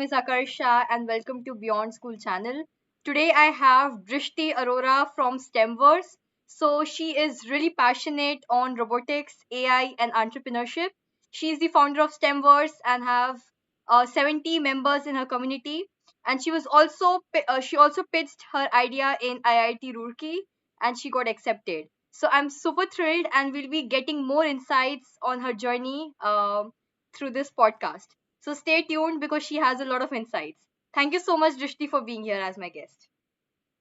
is Akarsha and welcome to Beyond School channel. Today I have Drishti Arora from STEMverse. So she is really passionate on robotics, AI and entrepreneurship. She is the founder of STEMverse and have 70 members in her community. And she also pitched her idea in IIT Roorkee and she got accepted. So I'm super thrilled and we'll be getting more insights on her journey through this podcast. So stay tuned because she has a lot of insights. Thank you so much, Drishti, for being here as my guest.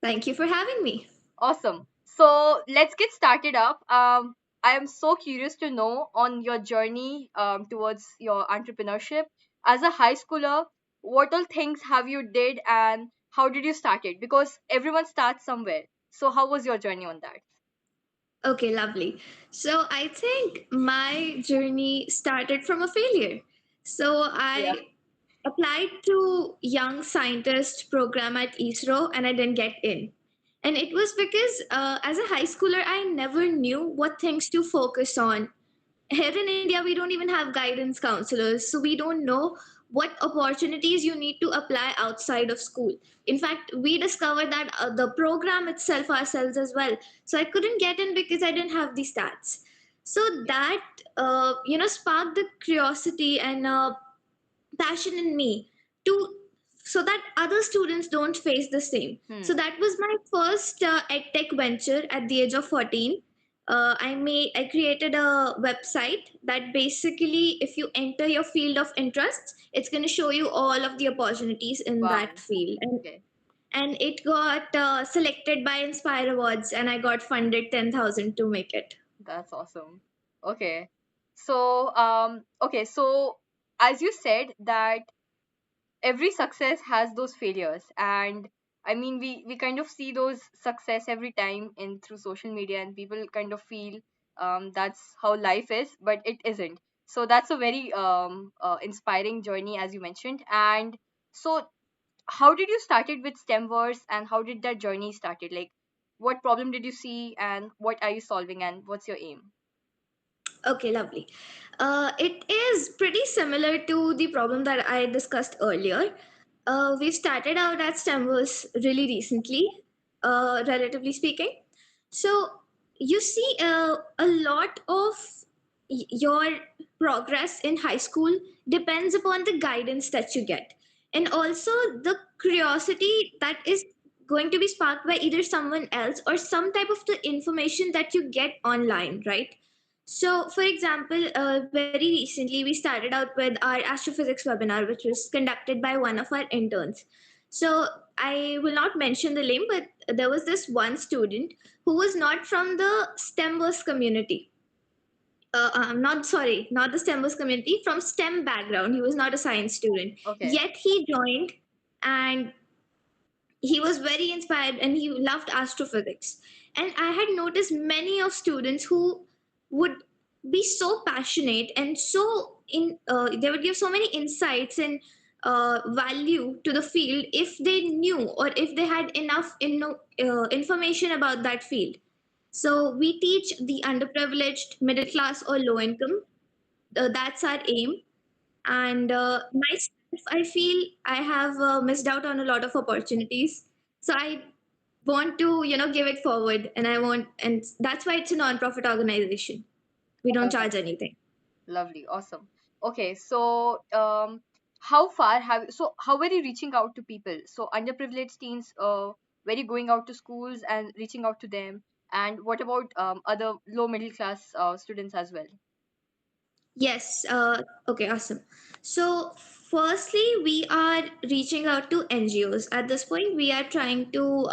Thank you for having me. Awesome. So let's get started up. I am so curious to know on your journey towards your entrepreneurship. As a high schooler, what all things have you did and how did you start it? Because everyone starts somewhere. So how was your journey on that? Okay, lovely. So I think my journey started from a failure. So Yeah. I applied to Young Scientist program at ISRO and I didn't get in. And it was because as a high schooler, I never knew what things to focus on. Here in India, we don't even have guidance counselors, so we don't know what opportunities you need to apply outside of school. In fact, we discovered that the program itself ourselves as well. So I couldn't get in because I didn't have the stats. So that sparked the curiosity and passion in me to so that other students don't face the same. So Hmm. that was my first edtech venture at the age of 14. I created a website that basically, if you enter your field of interest, it's going to show you all of the opportunities in that Wow. field. Okay. And it got selected by Inspire Awards, and I got funded 10,000 to make it. That's awesome. Okay. So as you said that every success has those failures, and I mean we kind of see those success every time in through social media, and people kind of feel that's how life is, but it isn't. So that's a very inspiring journey, as you mentioned. And so how did you started with STEMverse, and how did that journey started? Like, what problem did you see and what are you solving and what's your aim? Okay, lovely. It is pretty similar to the problem that I discussed earlier. We started out at STEMverse really recently, relatively speaking. So you see a lot of your progress in high school depends upon the guidance that you get, and also the curiosity that is going to be sparked by either someone else or some type of the information that you get online, right? So, for example, very recently we started out with our astrophysics webinar, which was conducted by one of our interns. So, I will not mention the name, but there was this one student who was not from the STEMverse community. I'm not sorry, not the STEMverse community, from STEM background. He was not a science student. Okay. Yet he joined and he was very inspired and he loved astrophysics. And I had noticed many of students who would be so passionate and they would give so many insights and value to the field if they knew or if they had enough information about that field. So we teach the underprivileged, middle class, or low income. That's our aim. And myself, I feel I have missed out on a lot of opportunities. So I want to, give it forward, and and that's why it's a non-profit organization. We don't charge anything. Lovely, awesome. Okay, so how were you reaching out to people? So underprivileged teens, were you going out to schools and reaching out to them? And what about other low middle class students as well? Yes. Okay. Awesome. So, firstly, we are reaching out to NGOs. At this point, we are trying to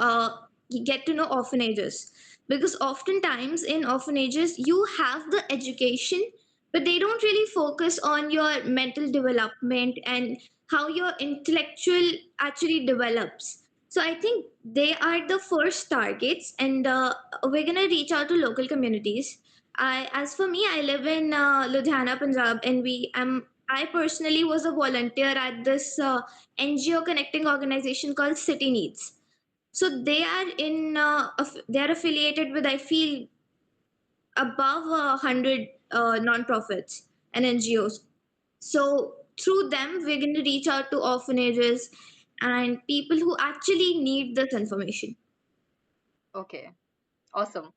get to know orphanages because oftentimes in orphanages, you have the education, but they don't really focus on your mental development and how your intellectual actually develops. So, I think they are the first targets, and we're going to reach out to local communities. As for me, I live in Ludhiana, Punjab, and I personally was a volunteer at this NGO connecting organization called City Needs. So they are affiliated with, I feel, above 100 non-profits and NGOs. So through them, we're going to reach out to orphanages and people who actually need this information. Okay. Awesome.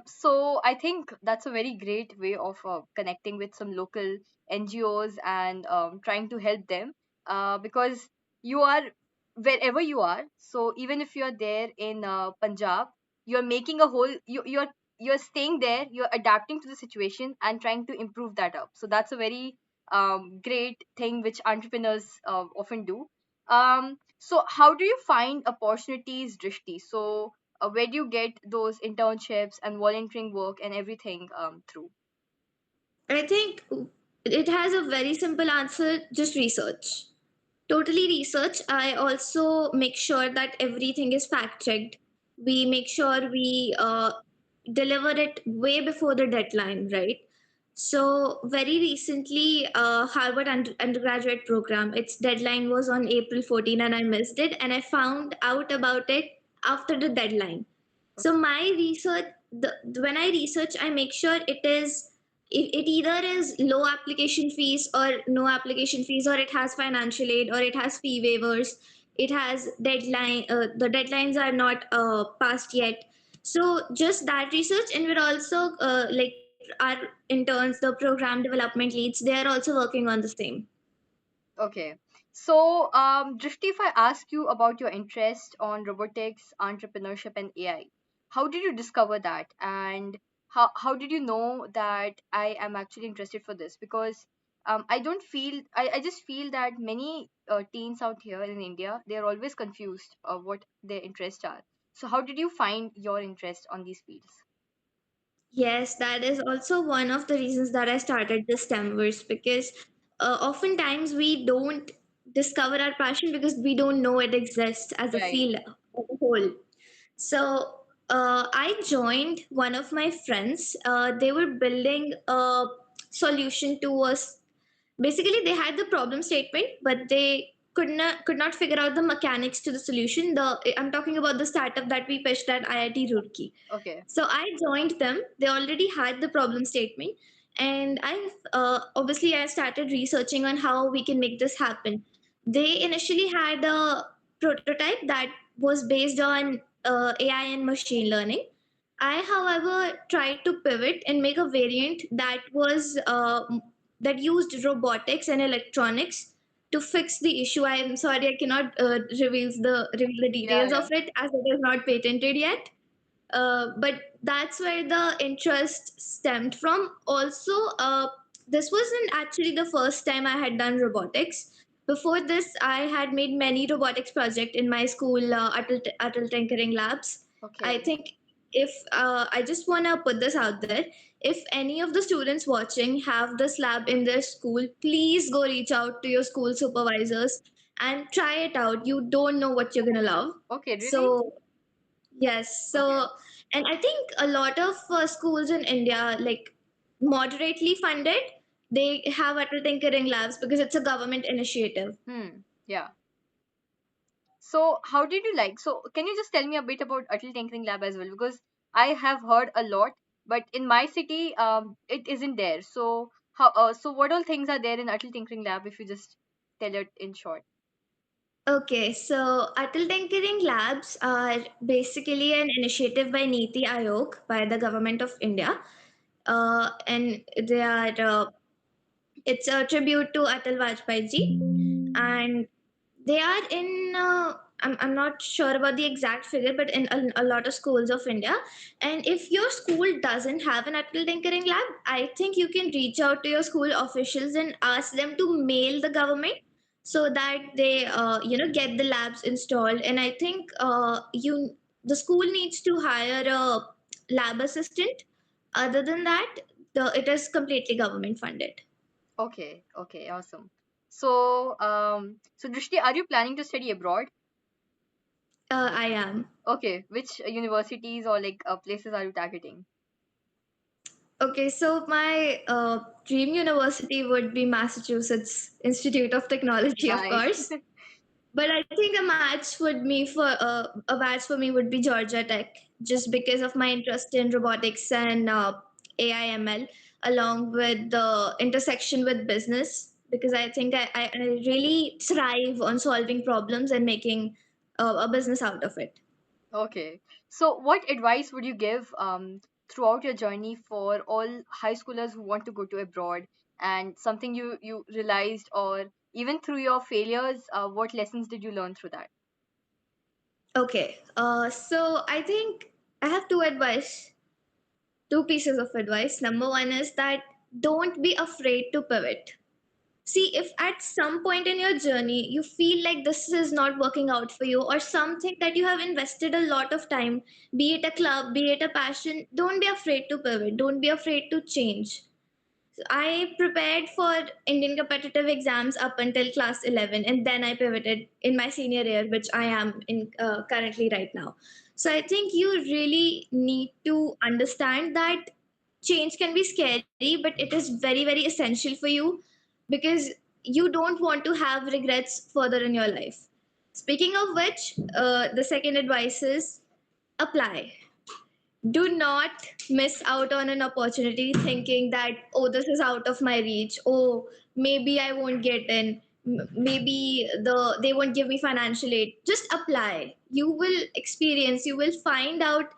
So I think that's a very great way of connecting with some local NGOs and trying to help them, because you are wherever you are. So even if you're there in Punjab, you're making a whole you're staying there, you're adapting to the situation and trying to improve that up. So that's a very great thing which entrepreneurs often do. So how do you find opportunities, Drishti? So where do you get those internships and volunteering work and everything through? I think it has a very simple answer, just research. Totally research. I also make sure that everything is fact checked. We make sure we deliver it way before the deadline, right? So very recently, Harvard undergraduate program, its deadline was on April 14 and I missed it, and I found out about it after the deadline. So my research, when I research, I make sure it either is low application fees or no application fees, or it has financial aid, or it has fee waivers. It has deadline. The deadlines are not passed yet. So just that research, and we're also like our interns, the program development leads, they are also working on the same. Okay. So, Drishti, if I ask you about your interest on robotics, entrepreneurship, and AI, how did you discover that? And how did you know that I am actually interested for this? Because I just feel that many teens out here in India, they are always confused of what their interests are. So, how did you find your interest on these fields? Yes, that is also one of the reasons that I started the STEMverse because oftentimes we don't discover our passion because we don't know it exists as a Right. field as a whole. So I joined one of my friends. They were building a solution to us. Basically, they had the problem statement, but they could not figure out the mechanics to the solution. I'm talking about the startup that we pitched at IIT Roorkee. Okay. So I joined them. They already had the problem statement, and I obviously I started researching on how we can make this happen. They initially had a prototype that was based on AI and machine learning. I, however, tried to pivot and make a variant that used robotics and electronics to fix the issue. I am sorry, I cannot reveal the Yeah, details yeah. of it as it is not patented yet. But that's where the interest stemmed from. Also, this wasn't actually the first time I had done robotics. Before this, I had made many robotics projects in my school, Atal Tinkering Labs. I Okay. think if I just want to put this out there, if any of the students watching have this lab in their school, please go reach out to your school supervisors and try it out. You don't know what you're gonna love. Okay, really? So yes. Okay. So, and I think a lot of schools in India, like moderately funded, they have Atal Tinkering Labs because it's a government initiative. Yeah. So, how did you like? So, can you just tell me a bit about Atal Tinkering Lab as well? Because I have heard a lot, but in my city, it isn't there. So, so what all things are there in Atal Tinkering Lab? If you just tell it in short. Okay, so Atal Tinkering Labs are basically an initiative by Niti Aayog, by the government of India. And they are it's a tribute to Atal Vajpayee ji, and they are in. I'm not sure about the exact figure, but in a lot of schools of India. And if your school doesn't have an Atal Tinkering Lab, I think you can reach out to your school officials and ask them to mail the government so that they, get the labs installed. And I think the school needs to hire a lab assistant. Other than that, it is completely government funded. Okay. Okay. Awesome. So, so Drishti, are you planning to study abroad? I am. Okay. Which universities or like places are you targeting? Okay, so my dream university would be Massachusetts Institute of Technology, of Nice. course. But I think a match for me would be Georgia Tech, just because of my interest in robotics and AI/ML, along with the intersection with business. because I think I really thrive on solving problems and making a business out of it. Okay. So, what advice would you give throughout your journey for all high schoolers who want to go to abroad, and something you realized, or even through your failures, what lessons did you learn through that? Okay, so I think I have two pieces of advice. Number one is that don't be afraid to pivot. See, if at some point in your journey you feel like this is not working out for you, or something that you have invested a lot of time, be it a club, be it a passion, don't be afraid to pivot. Don't be afraid to change. I prepared for Indian competitive exams up until class 11, and then I pivoted in my senior year, which I am in currently right now. So I think you really need to understand that change can be scary, but it is very, very essential for you because you don't want to have regrets further in your life. Speaking of which, the second advice is apply. Do not miss out on an opportunity thinking that, oh, this is out of my reach, oh, maybe I won't get in, maybe they won't give me financial aid. Just apply. You will experience, you will find out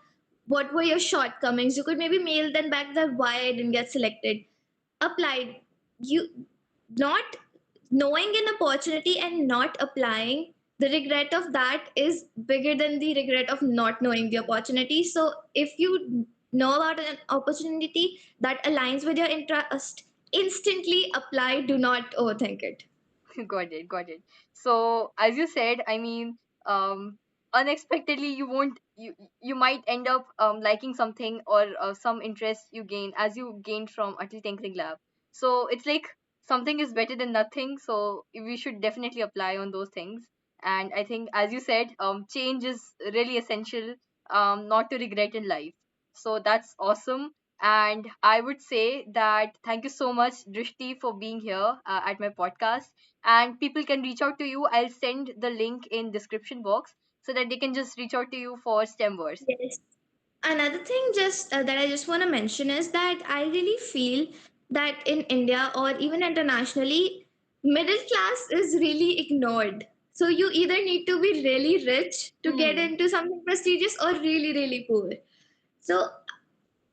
what were your shortcomings. You could maybe mail them back that why I didn't get selected. Apply. You not knowing an opportunity and not applying, the regret of that is bigger than the regret of not knowing the opportunity. So if you know about an opportunity that aligns with your interest, instantly apply. Do not overthink it. Got it, got it. So, as you said, I mean, unexpectedly, you might end up liking something, or some interest you gain as you gained from Atal Tinkering Lab. So it's like something is better than nothing. So we should definitely apply on those things. And I think, as you said, change is really essential, not to regret in life. So that's awesome. And I would say that thank you so much, Drishti, for being here at my podcast. And people can reach out to you. I'll send the link in description box so that they can just reach out to you for STEMverse. Yes. Another thing just that I just want to mention is that I really feel that in India or even internationally, middle class is really ignored. So you either need to be really rich to get Hmm. into something prestigious or really, really poor. So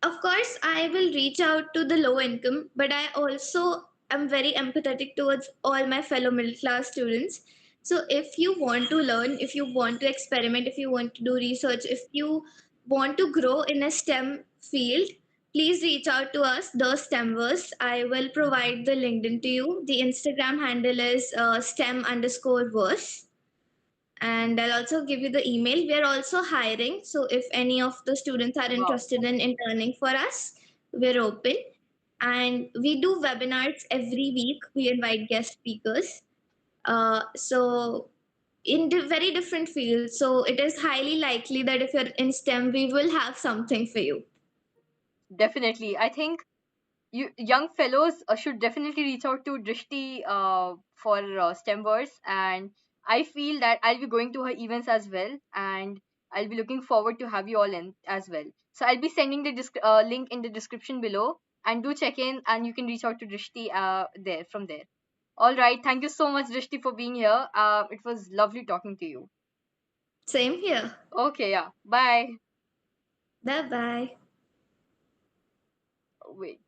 of course, I will reach out to the low income, but I also am very empathetic towards all my fellow middle class students. So, if you want to learn, if you want to experiment, if you want to do research, if you want to grow in a STEM field, please reach out to us, the STEMverse. I will provide the LinkedIn to you. The Instagram handle is STEM underscore verse, and I'll also give you the email. We are also hiring, so if any of the students are Wow. interested in interning for us, we're open. And we do webinars every week. We invite guest speakers. So in very different fields. So it is highly likely that if you're in STEM, we will have something for you. Definitely. I think you young fellows should definitely reach out to Drishti for STEMverse, and I feel that I'll be going to her events as well, and I'll be looking forward to have you all in as well. So I'll be sending the link in the description below, and do check in, and you can reach out to Drishti there from there. All right, thank you so much, Drishti, for being here. It was lovely talking to you. Same here. Okay, yeah, bye. Bye bye. Wait.